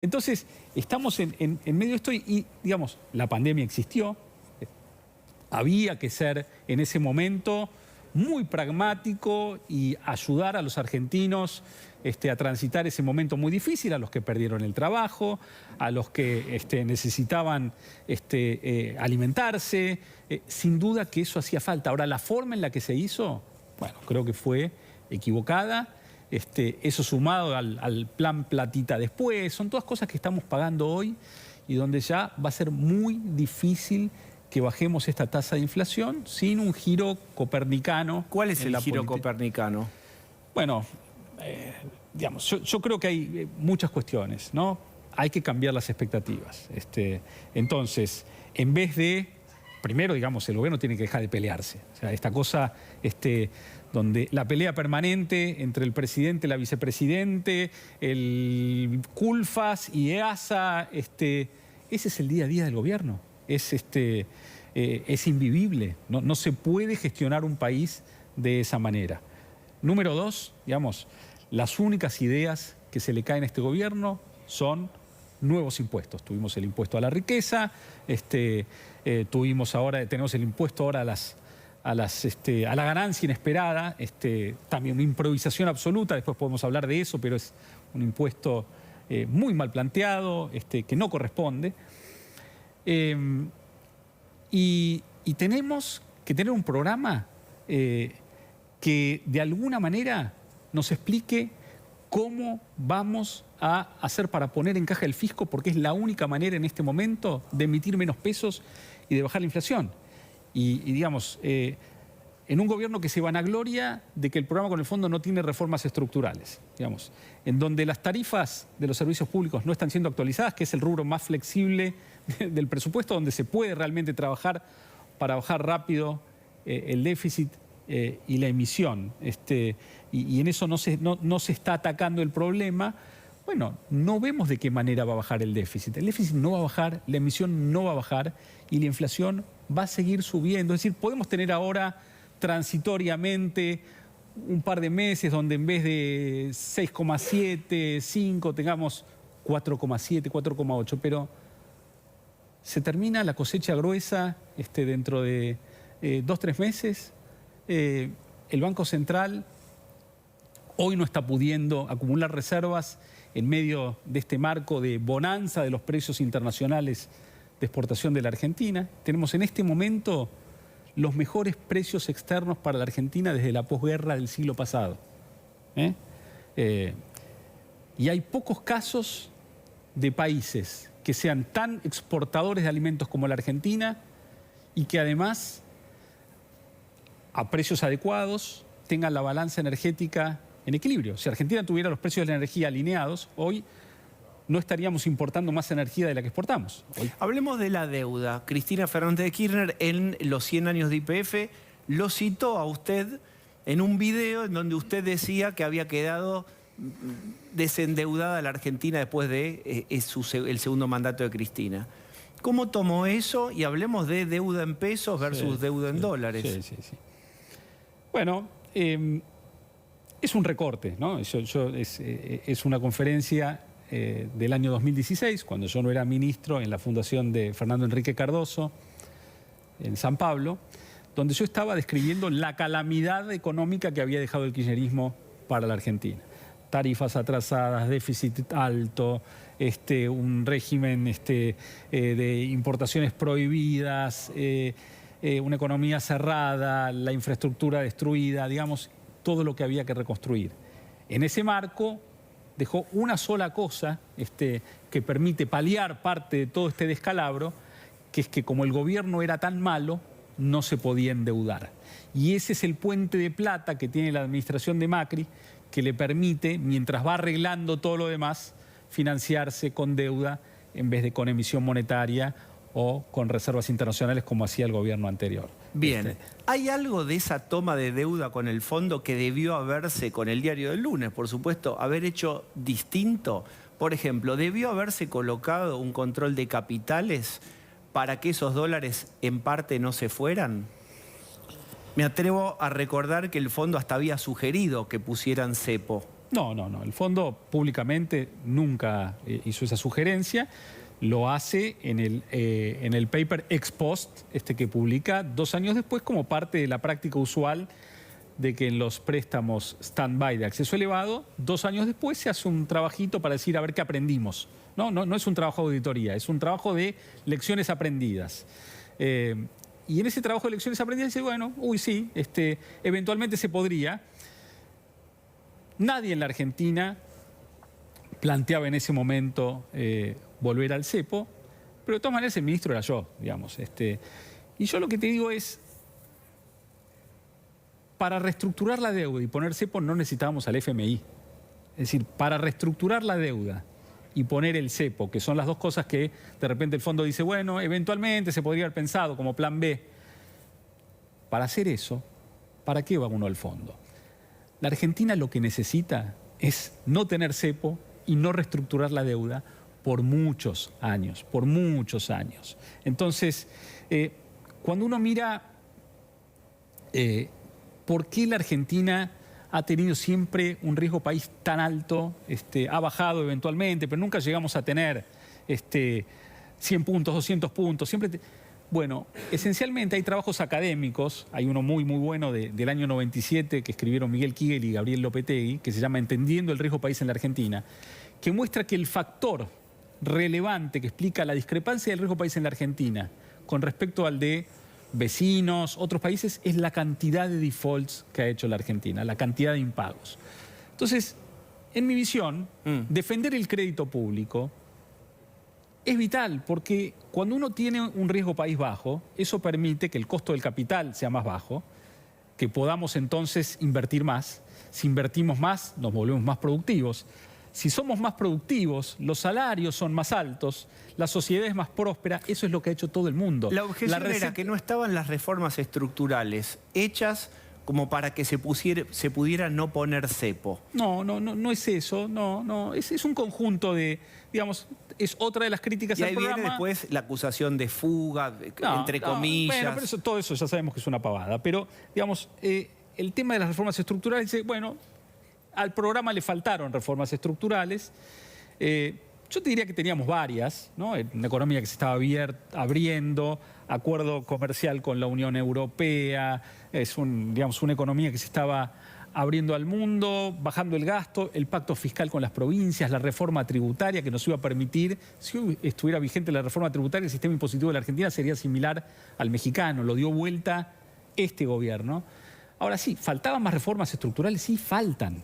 Entonces, estamos en medio de esto y, digamos, la pandemia existió. Había que ser en ese momento muy pragmático y ayudar a los argentinos a transitar ese momento muy difícil, a los que perdieron el trabajo, a los que necesitaban alimentarse. Sin duda que eso hacía falta. Ahora, la forma en la que se hizo, bueno, creo que fue equivocada. Eso sumado al plan platita después, son todas cosas que estamos pagando hoy y donde ya va a ser muy difícil que bajemos esta tasa de inflación sin un giro copernicano. ¿Cuál es el giro copernicano? Bueno, digamos, yo creo que hay muchas cuestiones, ¿no? Hay que cambiar las expectativas. Entonces, en vez de, primero, digamos, el gobierno tiene que dejar de pelearse. O sea, esta cosa, donde la pelea permanente entre el presidente, la vicepresidente, el CULFAS y EASA, ese es el día a día del gobierno. Es invivible. No se puede gestionar un país de esa manera. Número dos, digamos, las únicas ideas que se le caen a este gobierno son nuevos impuestos. Tuvimos el impuesto a la riqueza, tenemos el impuesto ahora a la ganancia inesperada, también una improvisación absoluta, después podemos hablar de eso, pero es un impuesto muy mal planteado, que no corresponde. Y tenemos que tener un programa que de alguna manera nos explique cómo vamos a hacer para poner en caja el fisco, porque es la única manera en este momento de emitir menos pesos y de bajar la inflación. Y digamos, en un gobierno que se vanagloria de que el programa con el fondo no tiene reformas estructurales, digamos, en donde las tarifas de los servicios públicos no están siendo actualizadas, que es el rubro más flexible del presupuesto, donde se puede realmente trabajar para bajar rápido el déficit y la emisión, y en eso no se está atacando el problema. Bueno, no vemos de qué manera va a bajar el déficit. El déficit no va a bajar, la emisión no va a bajar y la inflación va a seguir subiendo. Es decir, podemos tener ahora transitoriamente un par de meses donde en vez de 6,7, 5, tengamos 4,7, 4,8, pero se termina la cosecha gruesa dentro de 2, 3 meses. El Banco Central hoy no está pudiendo acumular reservas en medio de este marco de bonanza de los precios internacionales de exportación de la Argentina. Tenemos en este momento los mejores precios externos para la Argentina desde la posguerra del siglo pasado. Y hay pocos casos de países que sean tan exportadores de alimentos como la Argentina y que además, a precios adecuados, tengan la balanza energética en equilibrio. Si Argentina tuviera los precios de la energía alineados, hoy no estaríamos importando más energía de la que exportamos. Hablemos de la deuda. Cristina Fernández de Kirchner, en los 100 años de YPF, lo citó a usted en un video en donde usted decía que había quedado desendeudada la Argentina después de el segundo mandato de Cristina. ¿Cómo tomó eso? Y hablemos de deuda en pesos versus deuda en dólares. Sí. Bueno, es un recorte, ¿no? Es una conferencia del año 2016, cuando yo no era ministro, en la fundación de Fernando Enrique Cardoso, en San Pablo, donde yo estaba describiendo la calamidad económica que había dejado el kirchnerismo para la Argentina. Tarifas atrasadas, déficit alto, un régimen de importaciones prohibidas, una economía cerrada, la infraestructura destruida, digamos, todo lo que había que reconstruir. En ese marco dejó una sola cosa que permite paliar parte de todo este descalabro, que es que como el gobierno era tan malo, no se podía endeudar. Y ese es el puente de plata que tiene la administración de Macri, que le permite, mientras va arreglando todo lo demás, financiarse con deuda en vez de con emisión monetaria o con reservas internacionales como hacía el gobierno anterior. Bien, ¿hay algo de esa toma de deuda con el fondo que debió haberse, con el diario del lunes, por supuesto, haber hecho distinto? Por ejemplo, ¿debió haberse colocado un control de capitales para que esos dólares en parte no se fueran? Me atrevo a recordar que el fondo hasta había sugerido que pusieran cepo. No. El fondo públicamente nunca hizo esa sugerencia. Lo hace en el paper ex post que publica 2 años después como parte de la práctica usual de que en los préstamos stand-by de acceso elevado, 2 años después se hace un trabajito para decir a ver qué aprendimos. No es un trabajo de auditoría, es un trabajo de lecciones aprendidas. Y en ese trabajo de lecciones aprendidas dice, bueno, sí, eventualmente se podría. Nadie en la Argentina planteaba en ese momento volver al cepo, pero de todas maneras el ministro era yo, digamos. Y yo lo que te digo es, para reestructurar la deuda y poner cepo no necesitábamos al FMI. Es decir, para reestructurar la deuda y poner el cepo, que son las dos cosas que de repente el fondo dice, bueno, eventualmente se podría haber pensado como plan B. Para hacer eso, ¿para qué va uno al fondo? La Argentina lo que necesita es no tener cepo y no reestructurar la deuda por muchos años, Entonces, cuando uno mira por qué la Argentina ha tenido siempre un riesgo país tan alto, ha bajado eventualmente, pero nunca llegamos a tener 100 puntos, 200 puntos, siempre... Bueno, esencialmente hay trabajos académicos, hay uno muy bueno del año 97 que escribieron Miguel Kigel y Gabriel Lopetegui, que se llama Entendiendo el riesgo país en la Argentina, que muestra que el factor relevante que explica la discrepancia del riesgo país en la Argentina con respecto al de vecinos, otros países, es la cantidad de defaults que ha hecho la Argentina, la cantidad de impagos. Entonces, en mi visión, defender el crédito público es vital, porque cuando uno tiene un riesgo país bajo, eso permite que el costo del capital sea más bajo, que podamos entonces invertir más. Si invertimos más, nos volvemos más productivos. Si somos más productivos, los salarios son más altos, la sociedad es más próspera. Eso es lo que ha hecho todo el mundo. La objeción era que no estaban las reformas estructurales hechas como para que se pudiera no poner cepo. No es eso, es un conjunto de, digamos, es otra de las críticas al programa. Y ahí viene después la acusación de fuga, entre comillas. Bueno, pero todo eso ya sabemos que es una pavada. Pero, digamos, el tema de las reformas estructurales dice, bueno, al programa le faltaron reformas estructurales. Yo te diría que teníamos varias, ¿no? Una economía que se estaba abriendo, acuerdo comercial con la Unión Europea, es una economía que se estaba abriendo al mundo, bajando el gasto, el pacto fiscal con las provincias, la reforma tributaria que nos iba a permitir, si estuviera vigente la reforma tributaria, el sistema impositivo de la Argentina sería similar al mexicano, lo dio vuelta este gobierno. Ahora sí, ¿faltaban más reformas estructurales? Sí, faltan,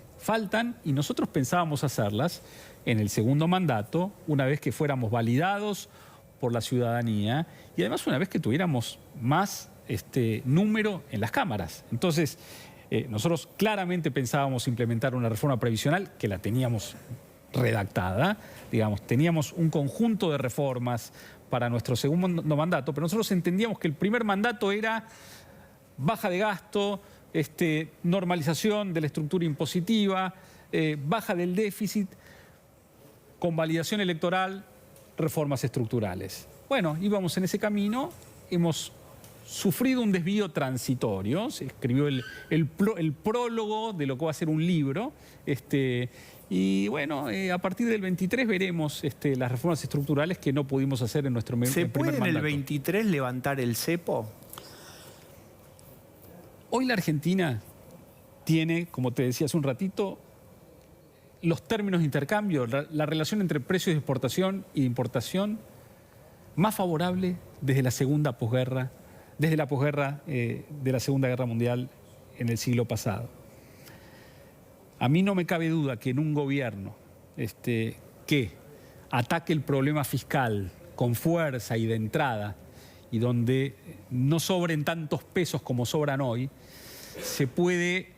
y nosotros pensábamos hacerlas en el segundo mandato, una vez que fuéramos validados por la ciudadanía y además una vez que tuviéramos más número en las cámaras. Entonces, nosotros claramente pensábamos implementar una reforma previsional que la teníamos redactada, digamos, teníamos un conjunto de reformas para nuestro segundo mandato, pero nosotros entendíamos que el primer mandato era baja de gasto, normalización de la estructura impositiva, baja del déficit, convalidación electoral, reformas estructurales. Bueno, íbamos en ese camino, hemos sufrido un desvío transitorio, se escribió el prólogo de lo que va a ser un libro, y bueno, a partir del 23 veremos las reformas estructurales que no pudimos hacer en nuestro primer mandato. ¿Se puede en el 23 levantar el cepo? Hoy la Argentina tiene, como te decía hace un ratito, los términos de intercambio, la relación entre precios de exportación y de importación más favorable desde la posguerra de la Segunda Guerra Mundial en el siglo pasado. A mí no me cabe duda que en un gobierno que ataque el problema fiscal con fuerza y de entrada, y donde no sobren tantos pesos como sobran hoy, se puede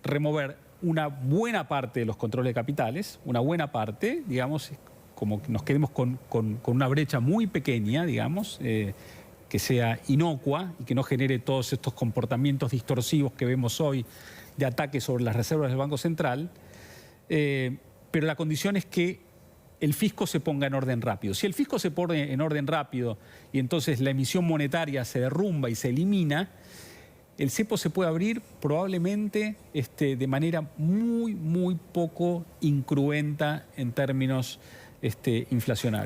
remover una buena parte de los controles de capitales, una buena parte, digamos, como que nos quedemos con una brecha muy pequeña, digamos, que sea inocua y que no genere todos estos comportamientos distorsivos que vemos hoy de ataques sobre las reservas del Banco Central, pero la condición es que el fisco se ponga en orden rápido. Si el fisco se pone en orden rápido y entonces la emisión monetaria se derrumba y se elimina, el cepo se puede abrir probablemente de manera muy poco incruenta en términos inflacionarios.